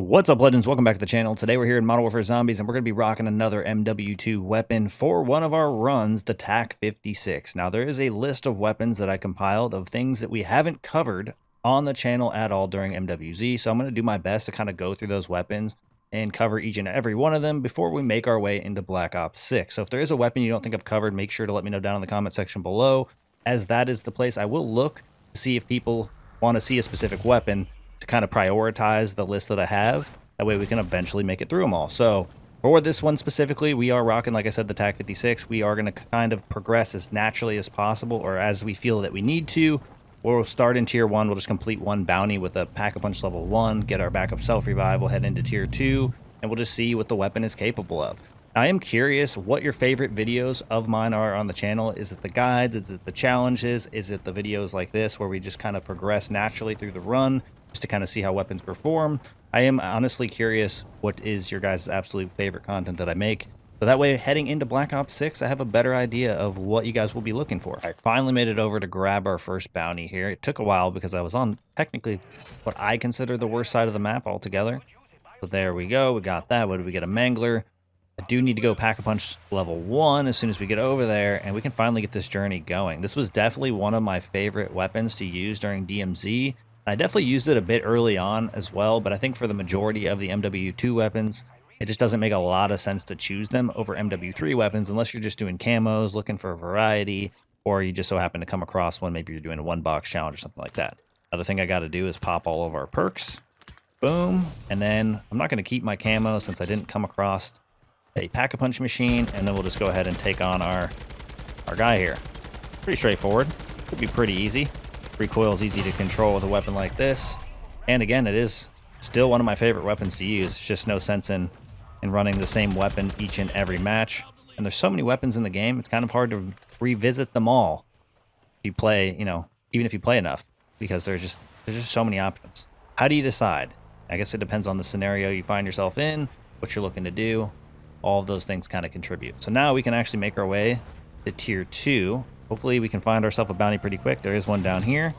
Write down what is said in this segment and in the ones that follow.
What's up, legends? Welcome back to the channel. Today we're here in Modern Warfare Zombies, and we're going to be rocking another MW2 weapon for one of our runs, the TAQ 56. Now, there is a list of weapons that I compiled of things that we haven't covered on the channel at all during MWZ, so I'm going to do my best to kind of go through those weapons and cover each and every one of them before we make our way into Black Ops 6. So if there is a weapon you don't think I've covered, make sure to let me know down in the comment section below, as that is the place I will look to see if people want to see a specific weapon to kind of prioritize the list that I have. That way we can eventually make it through them all. So for this one specifically, we are rocking, like I said, the TAQ 56. We are going to kind of progress as naturally as possible, or as we feel that we need to. We'll start in tier 1. We'll just complete one bounty with a Pack-a-Punch level 1, get our backup self-revive. We'll head into tier 2, and we'll just see what the weapon is capable of. I am curious what your favorite videos of mine are on the channel. Is it the guides? Is it the challenges? Is it the videos like this where we just kind of progress naturally through the run just to kind of see how weapons perform? I am honestly curious what is your guys' absolute favorite content that I make. So that way, heading into Black Ops 6, I have a better idea of what you guys will be looking for. I finally made it over to grab our first bounty here. It took a while because I was on technically what I consider the worst side of the map altogether. So there we go. We got that. What did we get? A Mangler. I do need to go Pack-a-Punch level 1 as soon as we get over there, and we can finally get this journey going. This was definitely one of my favorite weapons to use during DMZ. I definitely used it a bit early on as well, but I think for the majority of the MW2 weapons, it just doesn't make a lot of sense to choose them over MW3 weapons unless you're just doing camos, looking for a variety, or you just so happen to come across one. Maybe you're doing a one-box challenge or something like that. Other thing I got to do is pop all of our perks. Boom. And then I'm not going to keep my camo since I didn't come across a Pack-a-Punch machine, and then we'll just go ahead and take on our guy here. Pretty straightforward. Could be pretty easy. Recoil is easy to control with a weapon like this, and again, it is still one of my favorite weapons to use. It's just no sense in running the same weapon each and every match, and there's so many weapons in the game, it's kind of hard to revisit them all if you play, even if you play enough, because there's just so many options. How do you decide? I guess it depends on the scenario you find yourself in, what you're looking to do. All of those things kind of contribute. So now we can actually make our way to tier 2. Hopefully we can find ourselves a bounty pretty quick. There is one down here.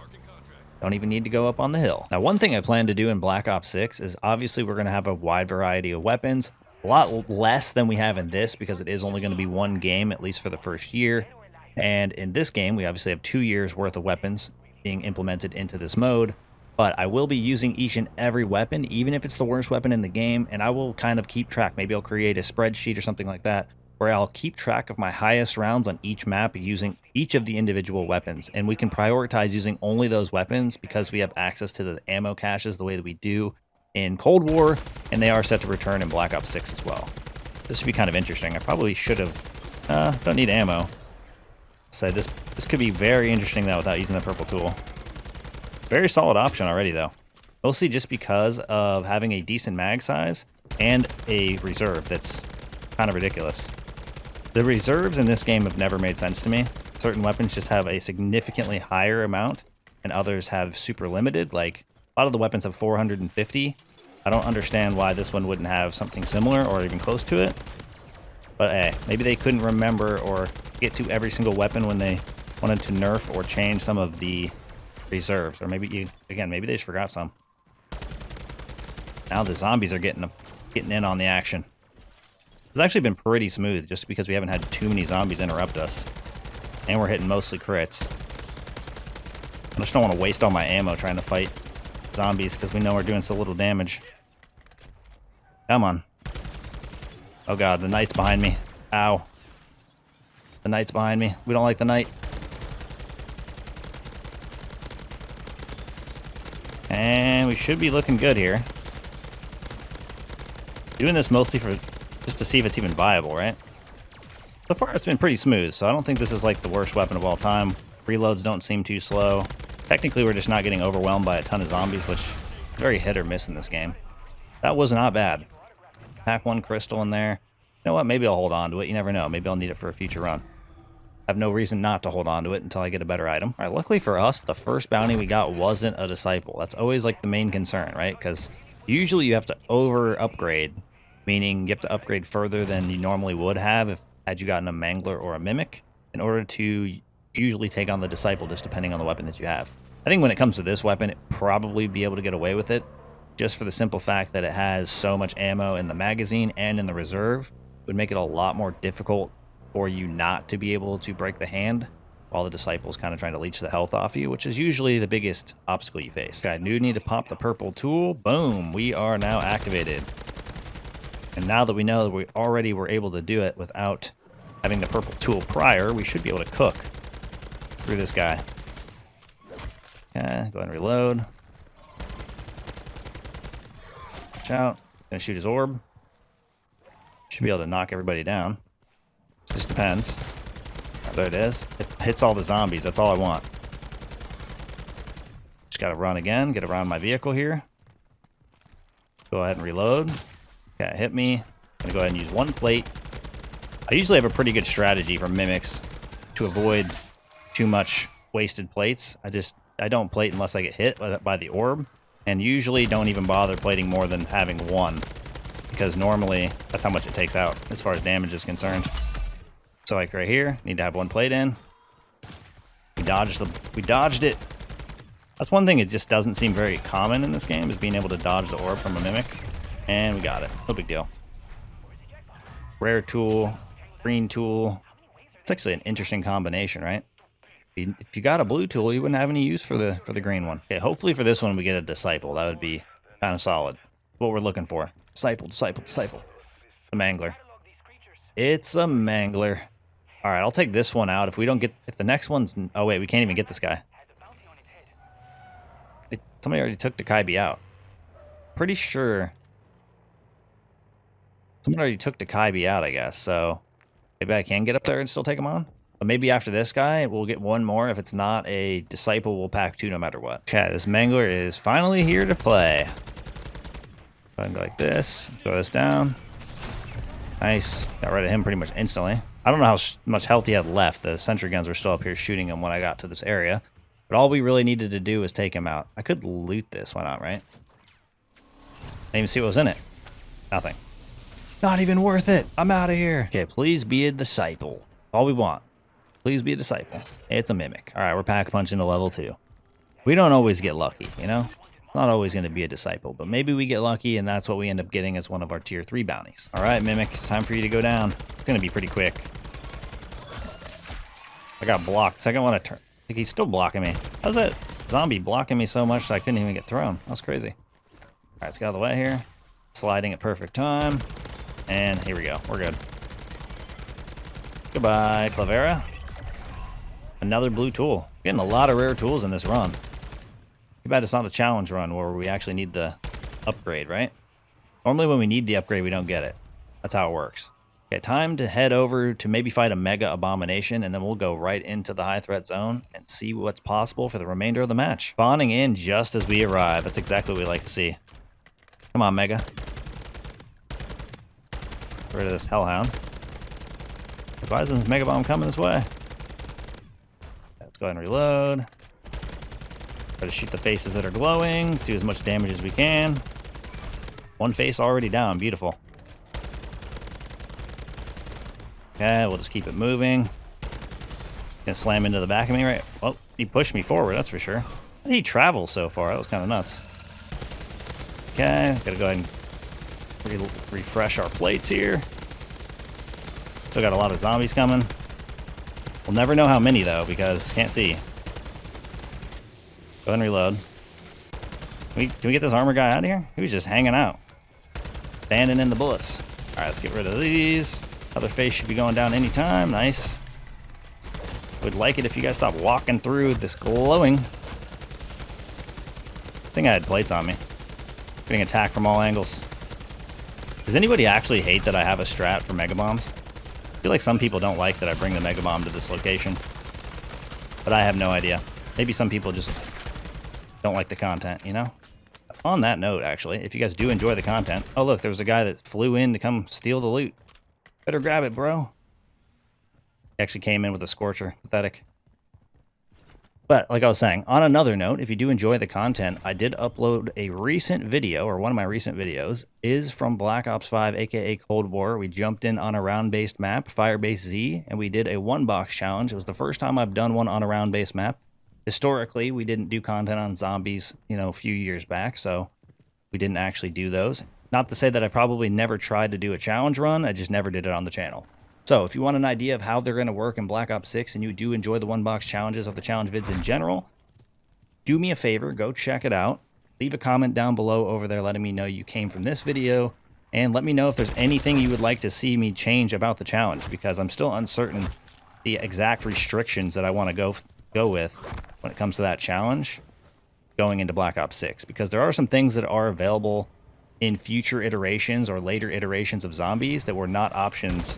Don't even need to go up on the hill. Now, one thing I plan to do in Black Ops 6 is obviously we're going to have a wide variety of weapons. A lot less than we have in this because it is only going to be one game, at least for the first year. And in this game, we obviously have 2 years worth of weapons being implemented into this mode. But I will be using each and every weapon, even if it's the worst weapon in the game, and I will kind of keep track. Maybe I'll create a spreadsheet or something like that, where I'll keep track of my highest rounds on each map using each of the individual weapons. And we can prioritize using only those weapons because we have access to the ammo caches the way that we do in Cold War, and they are set to return in Black Ops 6 as well. This should be kind of interesting. I probably should have... don't need ammo. So this could be very interesting, though, without using the purple tool. Very solid option already, though. Mostly just because of having a decent mag size and a reserve that's kind of ridiculous. The reserves in this game have never made sense to me. Certain weapons just have a significantly higher amount, and others have super limited. Like, a lot of the weapons have 450. I don't understand why this one wouldn't have something similar or even close to it. But hey, maybe they couldn't remember or get to every single weapon when they wanted to nerf or change some of the reserves, or maybe maybe they just forgot some. Now the zombies are getting in on the action. It's actually been pretty smooth just because we haven't had too many zombies interrupt us, and we're hitting mostly crits. I just don't want to waste all my ammo trying to fight zombies because we know we're doing so little damage. Come on. Oh god, the knight's behind me. Ow. The knight's behind me. We don't like the knight. And we should be looking good here. Doing this mostly just to see if it's even viable, right? So far it's been pretty smooth, so I don't think this is like the worst weapon of all time. Reloads don't seem too slow. Technically we're just not getting overwhelmed by a ton of zombies, which is very hit or miss in this game. That was not bad. Pack one crystal in there. You know what? Maybe I'll hold on to it. You never know. Maybe I'll need it for a future run. I have no reason not to hold on to it until I get a better item. All right, luckily for us, the first bounty we got wasn't a disciple. That's always like the main concern, right? Because usually you have to over-upgrade, meaning you have to upgrade further than you normally would have had you gotten a Mangler or a Mimic in order to usually take on the disciple, just depending on the weapon that you have. I think when it comes to this weapon, it probably be able to get away with it, just for the simple fact that it has so much ammo in the magazine and in the reserve. It would make it a lot more difficult for you not to be able to break the hand while the Disciple's kind of trying to leech the health off you, which is usually the biggest obstacle you face. Okay, I do need to pop the purple tool. Boom, we are now activated. And now that we know that we already were able to do it without having the purple tool prior, we should be able to cook through this guy. Okay, go ahead and reload. Watch out. Gonna shoot his orb. Should be able to knock everybody down. This just depends. Oh, there it is. It hits all the zombies. That's all I want. Just gotta run again. Get around my vehicle here. Go ahead and reload. Okay, hit me. I'm gonna go ahead and use one plate. I usually have a pretty good strategy for mimics to avoid too much wasted plates. I don't plate unless I get hit by the orb, and usually don't even bother plating more than having one, because normally that's how much it takes out as far as damage is concerned. So like right here, need to have one plate in. We dodged it. That's one thing it just doesn't seem very common in this game, is being able to dodge the orb from a mimic. And we got it. No big deal. Rare tool, green tool. It's actually an interesting combination, right? If you got a blue tool, you wouldn't have any use for the green one. Okay, hopefully for this one we get a Disciple. That would be kind of solid. What we're looking for. Disciple. A mangler. It's a mangler. Alright, I'll take this one out. If we don't get... If the next one's... Oh wait, we can't even get this guy. Somebody already took Takaibi out. Pretty sure... Someone already took Takaibi out, I guess, so... Maybe I can get up there and still take him on? But maybe after this guy, we'll get one more. If it's not a Disciple, we'll pack two no matter what. Okay, this mangler is finally here to play. Go ahead and go like this. Throw this down. Nice. Got rid of him pretty much instantly. I don't know how much health he had left. The sentry guns were still up here shooting him when I got to this area. But all we really needed to do was take him out. I could loot this. Why not, right? Didn't even see what was in it. Nothing. Not even worth it. I'm out of here. Okay, please be a Disciple. All we want. Please be a Disciple. It's a mimic. All right, we're pack punching to level 2. We don't always get lucky, you know? It's not always going to be a Disciple, but maybe we get lucky and that's what we end up getting as one of our tier 3 bounties. All right, mimic, it's time for you to go down. It's going to be pretty quick. I got blocked. Second one, I think he's still blocking me. How's that zombie blocking me so much that I couldn't even get thrown? That's crazy. All right, let's get out of the way here. Sliding at perfect time. And here we go. We're good. Goodbye, Clavera. Another blue tool. Getting a lot of rare tools in this run. Too bad it's not a challenge run where we actually need the upgrade, right? Normally when we need the upgrade, we don't get it. That's how it works. Okay, time to head over to maybe fight a Mega Abomination, and then we'll go right into the high threat zone and see what's possible for the remainder of the match. Spawning in just as we arrive. That's exactly what we like to see. Come on, Mega. Get rid of this Hellhound. Why isn't this Mega Bomb coming this way? Let's go ahead and reload. Try to shoot the faces that are glowing. Let's do as much damage as we can. One face already down. Beautiful. Okay, we'll just keep it moving. Gonna slam into the back of me, right? Well, he pushed me forward, that's for sure. How did he travel so far? That was kind of nuts. Okay, gotta go ahead and refresh our plates here. Still got a lot of zombies coming. We'll never know how many, though, because can't see. Go ahead and reload. Can we get this armor guy out of here? He was just hanging out. Standing in the bullets. Alright, let's get rid of these. Other face should be going down anytime. Nice. Would like it if you guys stop walking through this glowing. I think I had plates on me. Getting attacked from all angles. Does anybody actually hate that I have a strat for Mega Bombs? I feel like some people don't like that I bring the Mega Bomb to this location. But I have no idea. Maybe some people just don't like the content, you know? On that note, actually, if you guys do enjoy the content... Oh, look, there was a guy that flew in to come steal the loot. Better grab it, bro. He actually came in with a Scorcher. Pathetic. But, like I was saying, on another note, if you do enjoy the content, I did upload a recent video, or one of my recent videos, is from Black Ops 5, aka Cold War. We jumped in on a round-based map, Firebase Z, and we did a one-box challenge. It was the first time I've done one on a round-based map. Historically, we didn't do content on zombies, you know, a few years back, so we didn't actually do those. Not to say that I probably never tried to do a challenge run, I just never did it on the channel. So if you want an idea of how they're going to work in Black Ops 6 and you do enjoy the one-box challenges or the challenge vids in general, do me a favor, go check it out. Leave a comment down below over there letting me know you came from this video, and let me know if there's anything you would like to see me change about the challenge, because I'm still uncertain the exact restrictions that I want to go with when it comes to that challenge going into Black Ops 6, because there are some things that are available in future iterations or later iterations of zombies that were not options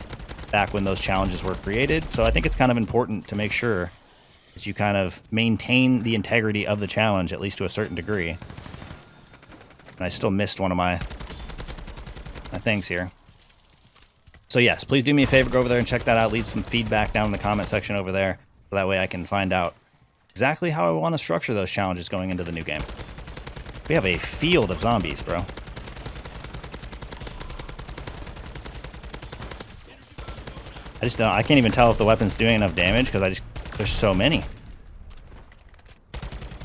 back when those challenges were created. So I think it's kind of important to make sure that you kind of maintain the integrity of the challenge, at least to a certain degree. And I still missed one of my things here. So yes, please do me a favor, go over there and check that out. Leave some feedback down in the comment section over there, so that way I can find out exactly how I want to structure those challenges going into the new game. We have a field of zombies, bro. I can't even tell if the weapon's doing enough damage because there's so many.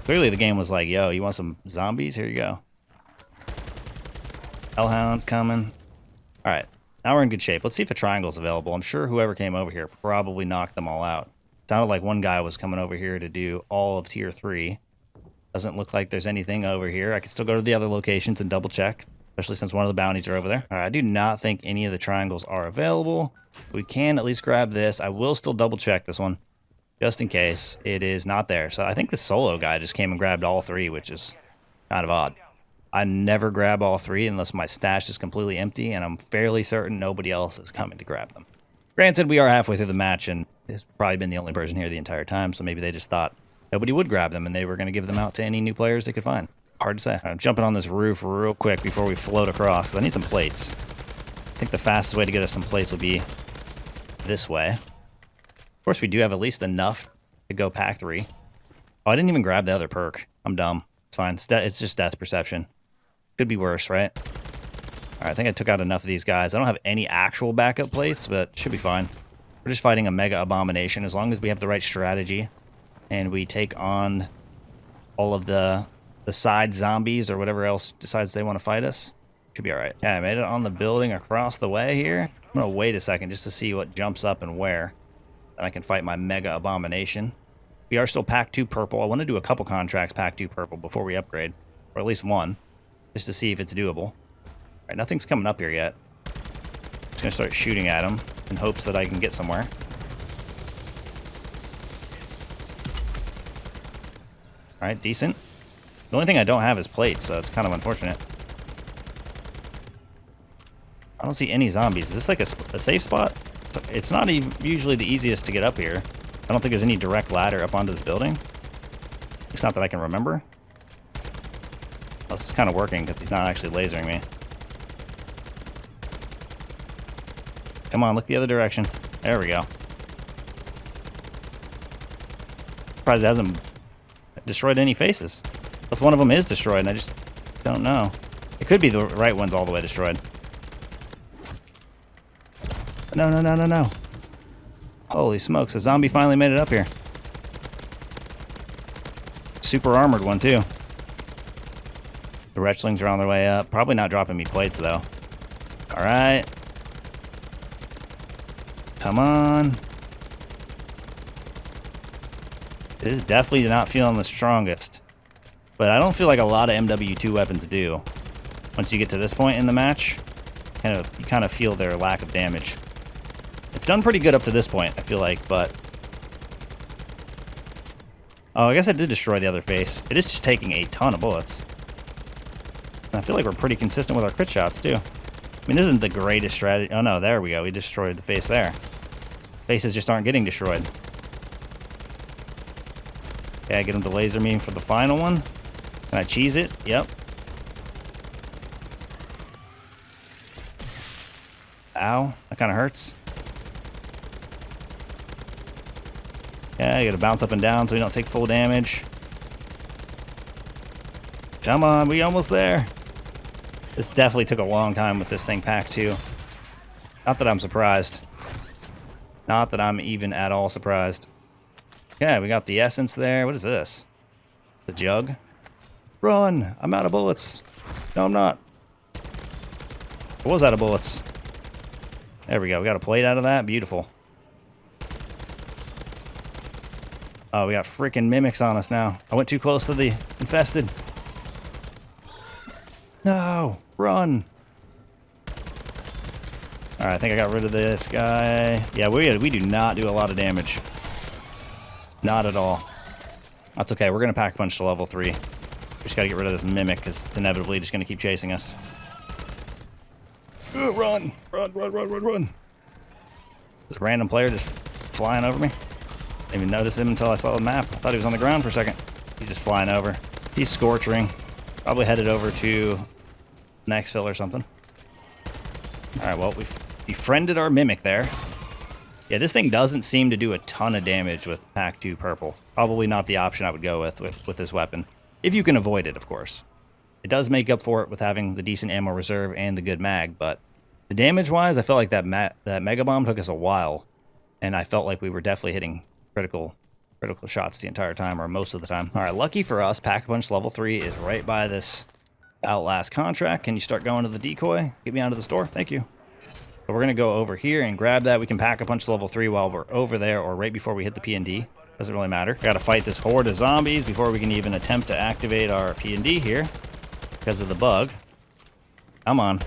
Clearly the game was like, yo, you want some zombies? Here you go. Hellhound's coming. Alright, now we're in good shape. Let's see if a triangle's available. I'm sure whoever came over here probably knocked them all out. Sounded like one guy was coming over here to do all of tier 3. Doesn't look like there's anything over here. I can still go to the other locations and double check, especially since one of the bounties are over there. Alright, I do not think any of the triangles are available. We can at least grab this. I will still double check this one, just in case it is not there. So I think the solo guy just came and grabbed all 3, which is kind of odd. I never grab all 3 unless my stash is completely empty, and I'm fairly certain nobody else is coming to grab them. Granted, we are halfway through the match, and it's probably been the only person here the entire time, so maybe they just thought nobody would grab them, and they were going to give them out to any new players they could find. Hard to say. I'm jumping on this roof real quick before we float across, because I need some plates. I think the fastest way to get us some plates would be this way. Of course, we do have at least enough to go pack 3. Oh, I didn't even grab the other perk. I'm dumb. It's fine. It's just death perception. Could be worse, right? Alright, I think I took out enough of these guys. I don't have any actual backup plates, but should be fine. We're just fighting a mega abomination. As long as we have the right strategy and we take on all of the side zombies or whatever else decides they want to fight us, should be alright. Yeah, I made it on the building across the way here. I'm going to wait a second just to see what jumps up and where. Then I can fight my mega abomination. We are still pack 2 purple. I want to do a couple contracts pack 2 purple before we upgrade. Or at least one. Just to see if it's doable. Alright, nothing's coming up here yet. Just going to start shooting at them in hopes that I can get somewhere. Alright, decent. The only thing I don't have is plates, so it's kind of unfortunate. I don't see any zombies. Is this like a safe spot? It's not even usually the easiest to get up here. I don't think there's any direct ladder up onto this building. It's not that I can remember. Well, this is kind of working because he's not actually lasering me. Come on, look the other direction. There we go. Surprised it hasn't destroyed any faces. Plus one of them is destroyed and I just don't know. It could be the right one's all the way destroyed. No, no, no, no, no. Holy smokes, a zombie finally made it up here. Super armored one, too. The Wretchlings are on their way up. Probably not dropping me plates, though. Alright. Come on. This is definitely not feeling the strongest. But I don't feel like a lot of MWII weapons do. Once you get to this point in the match, you kind of feel their lack of damage. It's done pretty good up to this point, I feel like, but... Oh, I guess I did destroy the other face. It is just taking a ton of bullets. And I feel like we're pretty consistent with our crit shots, too. I mean, this isn't the greatest strategy. Oh, no, there we go. We destroyed the face there. Faces just aren't getting destroyed. Okay, I get him to laser me for the final one. Can I cheese it? Yep. Ow, that kind of hurts. Yeah, I gotta bounce up and down so we don't take full damage. Come on, we almost there. This definitely took a long time with this thing packed too. Not that I'm surprised. Not that I'm even at all surprised. Yeah, we got the essence there. What is this? The jug? Run! I'm out of bullets. No, I'm not. I was out of bullets. There we go. We got a plate out of that. Beautiful. Oh, we got freaking mimics on us now. I went too close to the infested. No! Run! Alright, I think I got rid of this guy. Yeah, we do not do a lot of damage. Not at all. That's okay. We're going to pack punch to level 3. We just got to get rid of this mimic because it's inevitably just going to keep chasing us. Ooh, run! Run, run, run, run, run! This random player just flying over me. Didn't even notice him until I saw the map. I thought he was on the ground for a second. He's just flying over. He's scorching. Probably headed over to Nextville or something. Alright, well, we've befriended our mimic there. Yeah, this thing doesn't seem to do a ton of damage with Pack 2 purple. Probably not the option I would go with this weapon. If you can avoid it, of course. It does make up for it with having the decent ammo reserve and the good mag, but the damage-wise, I felt like that Mega Bomb took us a while, and I felt like we were definitely hitting critical shots the entire time, or most of the time. Alright, lucky for us, Pack-a-Punch level 3 is right by this Outlast contract. Can you start going to the decoy? Get me onto the store? Thank you. So we're going to go over here and grab that. We can Pack-a-Punch level 3 while we're over there, or right before we hit the P&D. Doesn't really matter. Got to fight this horde of zombies before we can even attempt to activate our P&D here, because of the bug. Come on.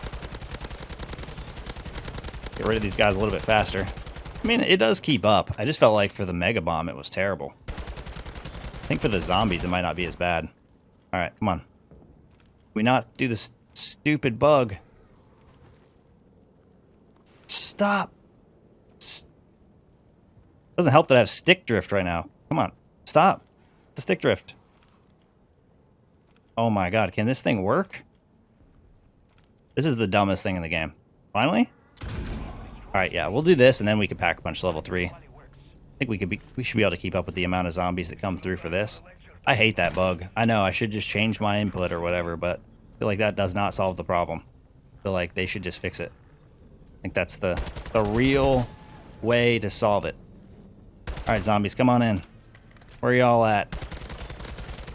Get rid of these guys a little bit faster. I mean, it does keep up. I just felt like for the Mega Bomb, it was terrible. I think for the zombies, it might not be as bad. Alright, come on. Can we not do this stupid bug? Stop! Doesn't help that I have stick drift right now. Come on. Stop. The stick drift. Oh my god, can this thing work? This is the dumbest thing in the game. Finally? Alright, yeah, we'll do this and then we can Pack-a-Punch level 3. I think we should be able to keep up with the amount of zombies that come through for this. I hate that bug. I know I should just change my input or whatever, but I feel like that does not solve the problem. I feel like they should just fix it. I think that's the real way to solve it. Alright, zombies, come on in. Where are y'all at?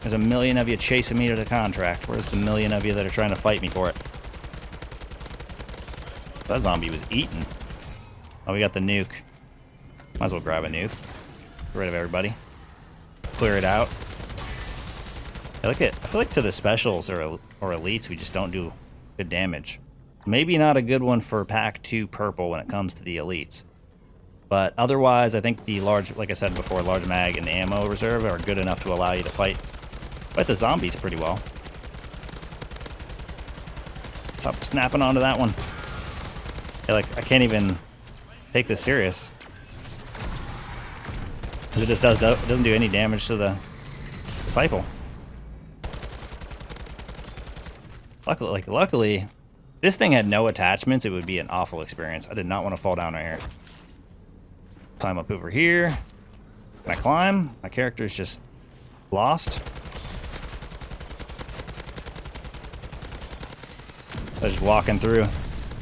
There's a million of you chasing me to the contract. Where's the million of you that are trying to fight me for it? That zombie was eaten. Oh, we got the nuke. Might as well grab a nuke. Get rid of everybody. Clear it out. I feel like to the specials or elites, we just don't do good damage. Maybe not a good one for Pack 2 purple when it comes to the elites. But otherwise, I think the large, like I said before, large mag and the ammo reserve are good enough to allow you to fight the zombies pretty well. Stop snapping onto that one. I can't even take this serious. Because it just doesn't do any damage to the disciple. Luckily, this thing had no attachments. It would be an awful experience. I did not want to fall down right here. Climb up over here. Can I climb? My character is just lost. I'm just walking through.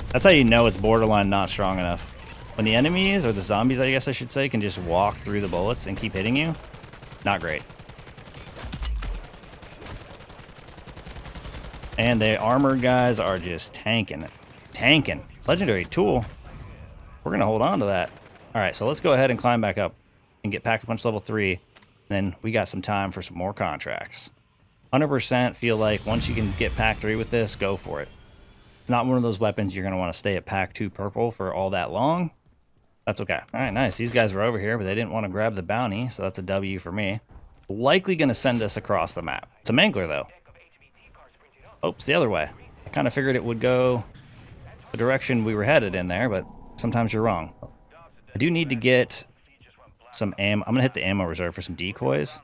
That's how you know it's borderline not strong enough. When the enemies, or the zombies I guess I should say, can just walk through the bullets and keep hitting you, not great. And the armored guys are just tanking. Tanking. Legendary tool. We're going to hold on to that. Alright, so let's go ahead and climb back up and get Pack-a-Punch level 3. Then we got some time for some more contracts. 100% feel like once you can get Pack 3 with this, go for it. It's not one of those weapons you're going to want to stay at Pack 2 purple for all that long. That's okay. Alright, nice. These guys were over here, but they didn't want to grab the bounty, so that's a W for me. Likely going to send us across the map. It's a mangler, though. Oops, the other way. I kind of figured it would go the direction we were headed in there, but sometimes you're wrong. I do need to get some ammo. I'm going to hit the ammo reserve for some decoys.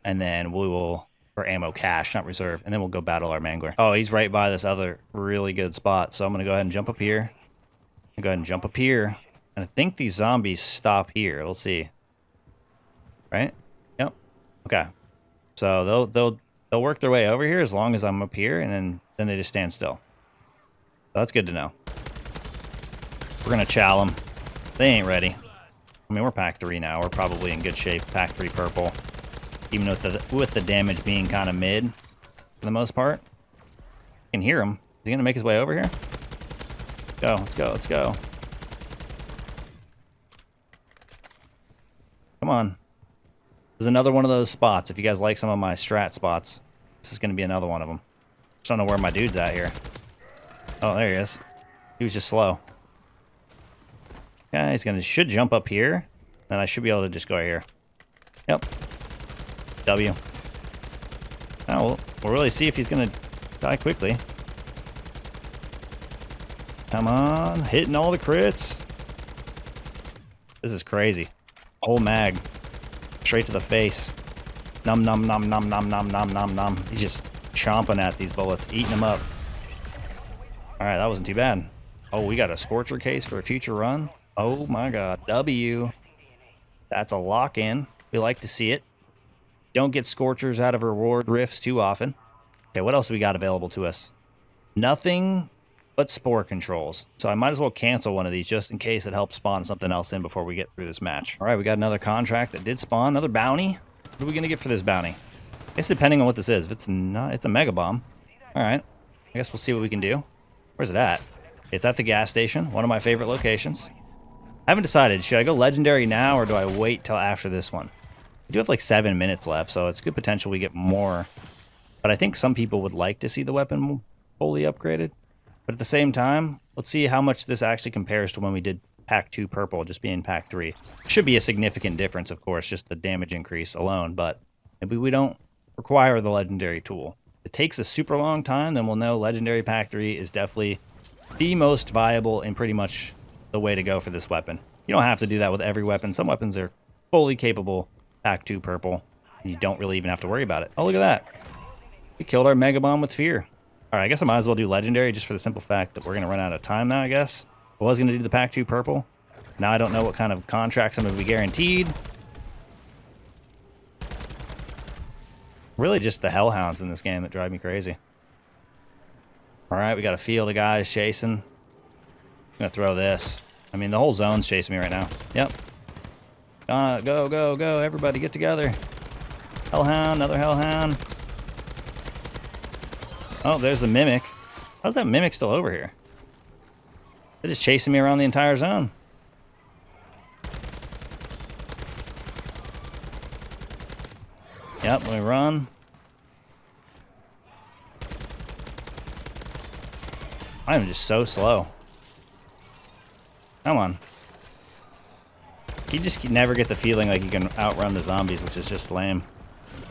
And then we will, or ammo cache, not reserve. And then we'll go battle our mangler. Oh, he's right by this other really good spot. So I'm going to go ahead and jump up here. Go ahead and jump up here. And I think these zombies stop here. We'll see. Right? Yep. Okay. So they'll work their way over here as long as I'm up here. And then they just stand still. So that's good to know. We're going to chow them. They ain't ready. I mean, we're Pack 3 now. We're probably in good shape. Pack 3 purple. Even with the damage being kind of mid, for the most part. can hear him. Is he gonna make his way over here? Go, let's go, let's go. Come on. This is another one of those spots. If you guys like some of my strat spots, this is gonna be another one of them. Just don't know where my dude's at here. Oh, there he is. He was just slow. Okay, should jump up here. Then I should be able to just go right here. Yep. W. Now we'll really see if he's gonna die quickly. Come on, hitting all the crits. This is crazy. Whole mag. Straight to the face. Num num num num num num num num num. He's just chomping at these bullets, eating them up. Alright, that wasn't too bad. Oh, we got a Scorcher case for a future run. Oh my god. W. That's a lock-in. We like to see it. Don't get Scorchers out of reward rifts too often. Okay, what else have we got available to us? Nothing but spore controls. So I might as well cancel one of these just in case it helps spawn something else in before we get through this match. Alright, we got another contract that did spawn. Another bounty. What are we going to get for this bounty? I guess depending on what this is. If it's not, it's a mega bomb. Alright. I guess we'll see what we can do. Where's it at? It's at the gas station. One of my favorite locations. I haven't decided. Should I go legendary now or do I wait till after this one? We do have like 7 minutes left, so it's good potential we get more. But I think some people would like to see the weapon fully upgraded. But at the same time, let's see how much this actually compares to when we did Pack 2 purple, just being Pack 3. Should be a significant difference, of course, just the damage increase alone, but maybe we don't require the legendary tool. If it takes a super long time, then we'll know legendary Pack 3 is definitely the most viable and pretty much the way to go for this weapon. You don't have to do that with every weapon. Some weapons are fully capable Pack 2 purple, and you don't really even have to worry about it. Oh, look at that. We killed our Mega Bomb with fear. Alright, I guess I might as well do legendary just for the simple fact that we're going to run out of time now, I guess. I was going to do the Pack 2 purple. Now I don't know what kind of contracts I'm going to be guaranteed. Really just the hellhounds in this game that drive me crazy. Alright, we got a field of guys chasing. I'm going to throw this. I mean, the whole zone's chasing me right now. Yep. Go, go, go. Everybody get together. Hellhound, another hellhound. Oh, there's the Mimic. How's that Mimic still over here? They're just chasing me around the entire zone. Yep, let me run. I'm just so slow. Come on. You just never get the feeling like you can outrun the zombies, which is just lame.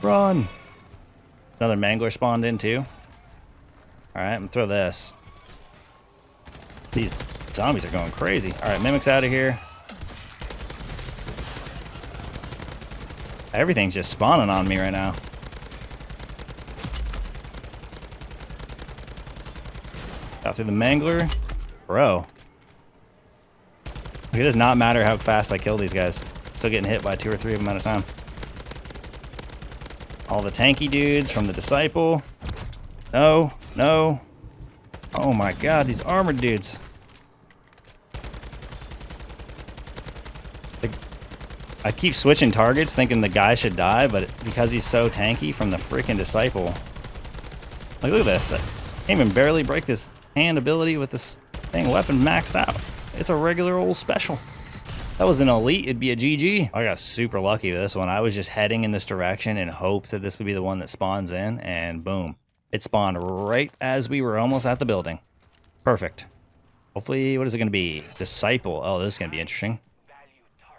Run! Another Mangler spawned in too. Alright, I'm gonna throw this. These zombies are going crazy. Alright, Mimic's out of here. Everything's just spawning on me right now. Got through the Mangler. Bro. It does not matter how fast I kill these guys. Still getting hit by 2 or 3 of them at a time. All the tanky dudes from the Disciple. No, no. Oh my god, these armored dudes. I keep switching targets thinking the guy should die, but because he's so tanky from the freaking Disciple. Like, look at this. I can't even barely break this hand ability with this thing weapon maxed out. It's a regular old special. That was an elite, it'd be a GG. I got super lucky with this one. I was just heading in this direction and hoped that this would be the one that spawns in, and boom. It spawned right as we were almost at the building. Perfect. Hopefully, what is it going to be? Disciple. Oh, this is going to be interesting.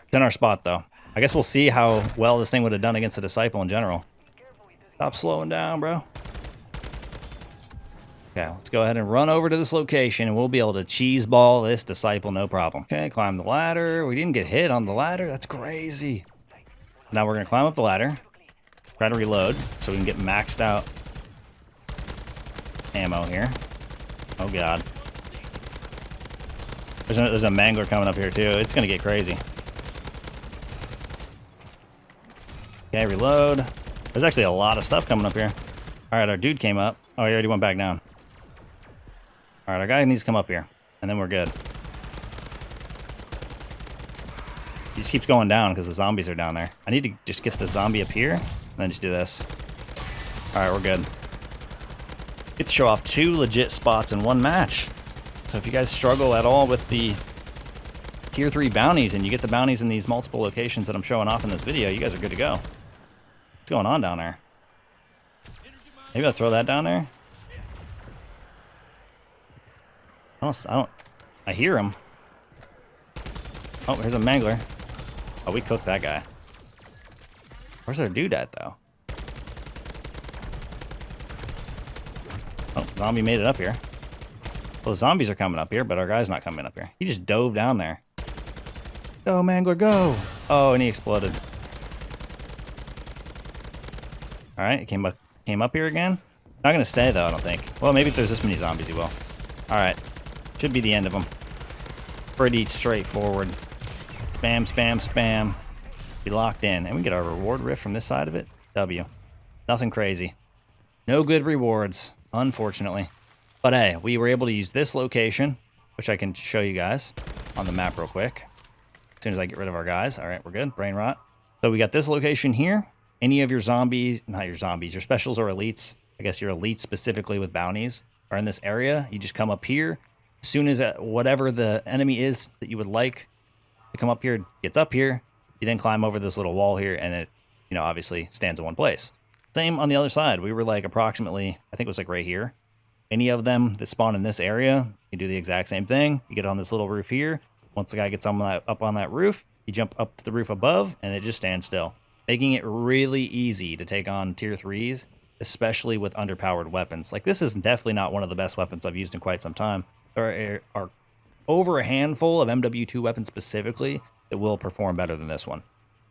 It's in our spot, though. I guess we'll see how well this thing would have done against the Disciple in general. Stop slowing down, bro. Okay, let's go ahead and run over to this location, and we'll be able to cheese ball this Disciple, no problem. Okay, climb the ladder. We didn't get hit on the ladder. That's crazy. Now we're going to climb up the ladder. Try to reload so we can get maxed out ammo here. Oh, God. There's a Mangler coming up here, too. It's going to get crazy. Okay, reload. There's actually a lot of stuff coming up here. All right, our dude came up. Oh, he already went back down. All right, our guy needs to come up here, and then we're good. He just keeps going down because the zombies are down there. I need to just get the zombie up here, and then just do this. All right, we're good. Get to show off 2 legit spots in one match. So if you guys struggle at all with the tier 3 bounties and you get the bounties in these multiple locations that I'm showing off in this video, you guys are good to go. What's going on down there? Maybe I'll throw that down there. I hear him. Oh, there's a mangler. Oh, we cooked that guy. Where's our dude at, though? Oh, zombie made it up here. Well, the zombies are coming up here, but our guy's not coming up here. He just dove down there. Go, mangler, go! Oh, and he exploded. Alright, he came up here again. Not gonna stay, though, I don't think. Well, maybe if there's this many zombies, he will. Alright. Should be the end of them. Pretty straightforward. Spam, spam, spam. Be locked in. And we get our reward rift from this side of it. W. Nothing crazy. No good rewards, unfortunately. But hey, we were able to use this location, which I can show you guys on the map real quick. As soon as I get rid of our guys. Alright, we're good. Brain rot. So we got this location here. Any of your zombies, not your zombies, your specials or elites, I guess your elites specifically with bounties, are in this area. You just come up here. As soon as whatever the enemy is that you would like to come up here gets up here, you then climb over this little wall here, and it, you know, obviously stands in one place. Same on the other side. We were like approximately, I think it was like right here. Any of them that spawn in this area, you do the exact same thing. You get on this little roof here. Once the guy gets up on that roof, you jump up to the roof above, and it just stands still, making it really easy to take on tier 3s, especially with underpowered weapons. Like, this is definitely not one of the best weapons I've used in quite some time. There are over a handful of MW2 weapons specifically that will perform better than this one.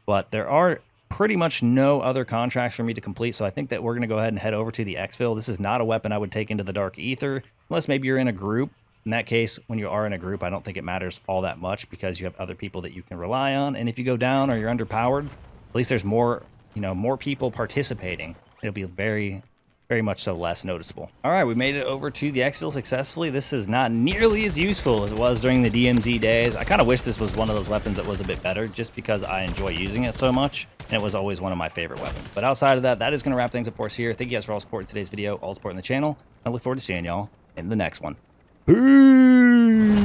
But there are pretty much no other contracts for me to complete, so I think that we're going to go ahead and head over to the exfil. This is not a weapon I would take into the Dark Ether, unless maybe you're in a group. In that case, when you are in a group, I don't think it matters all that much because you have other people that you can rely on. And if you go down or you're underpowered, at least there's more, more people participating. It'll be very much so less noticeable. All right, we made it over to the exfil successfully. This is not nearly as useful as it was during the DMZ days. I kind of wish this was one of those weapons that was a bit better just because I enjoy using it so much, and it was always one of my favorite weapons. But outside of that, that is going to wrap things up for us here. Thank you guys for all supporting today's video, all support in the channel. I look forward to seeing y'all in the next one. Peace!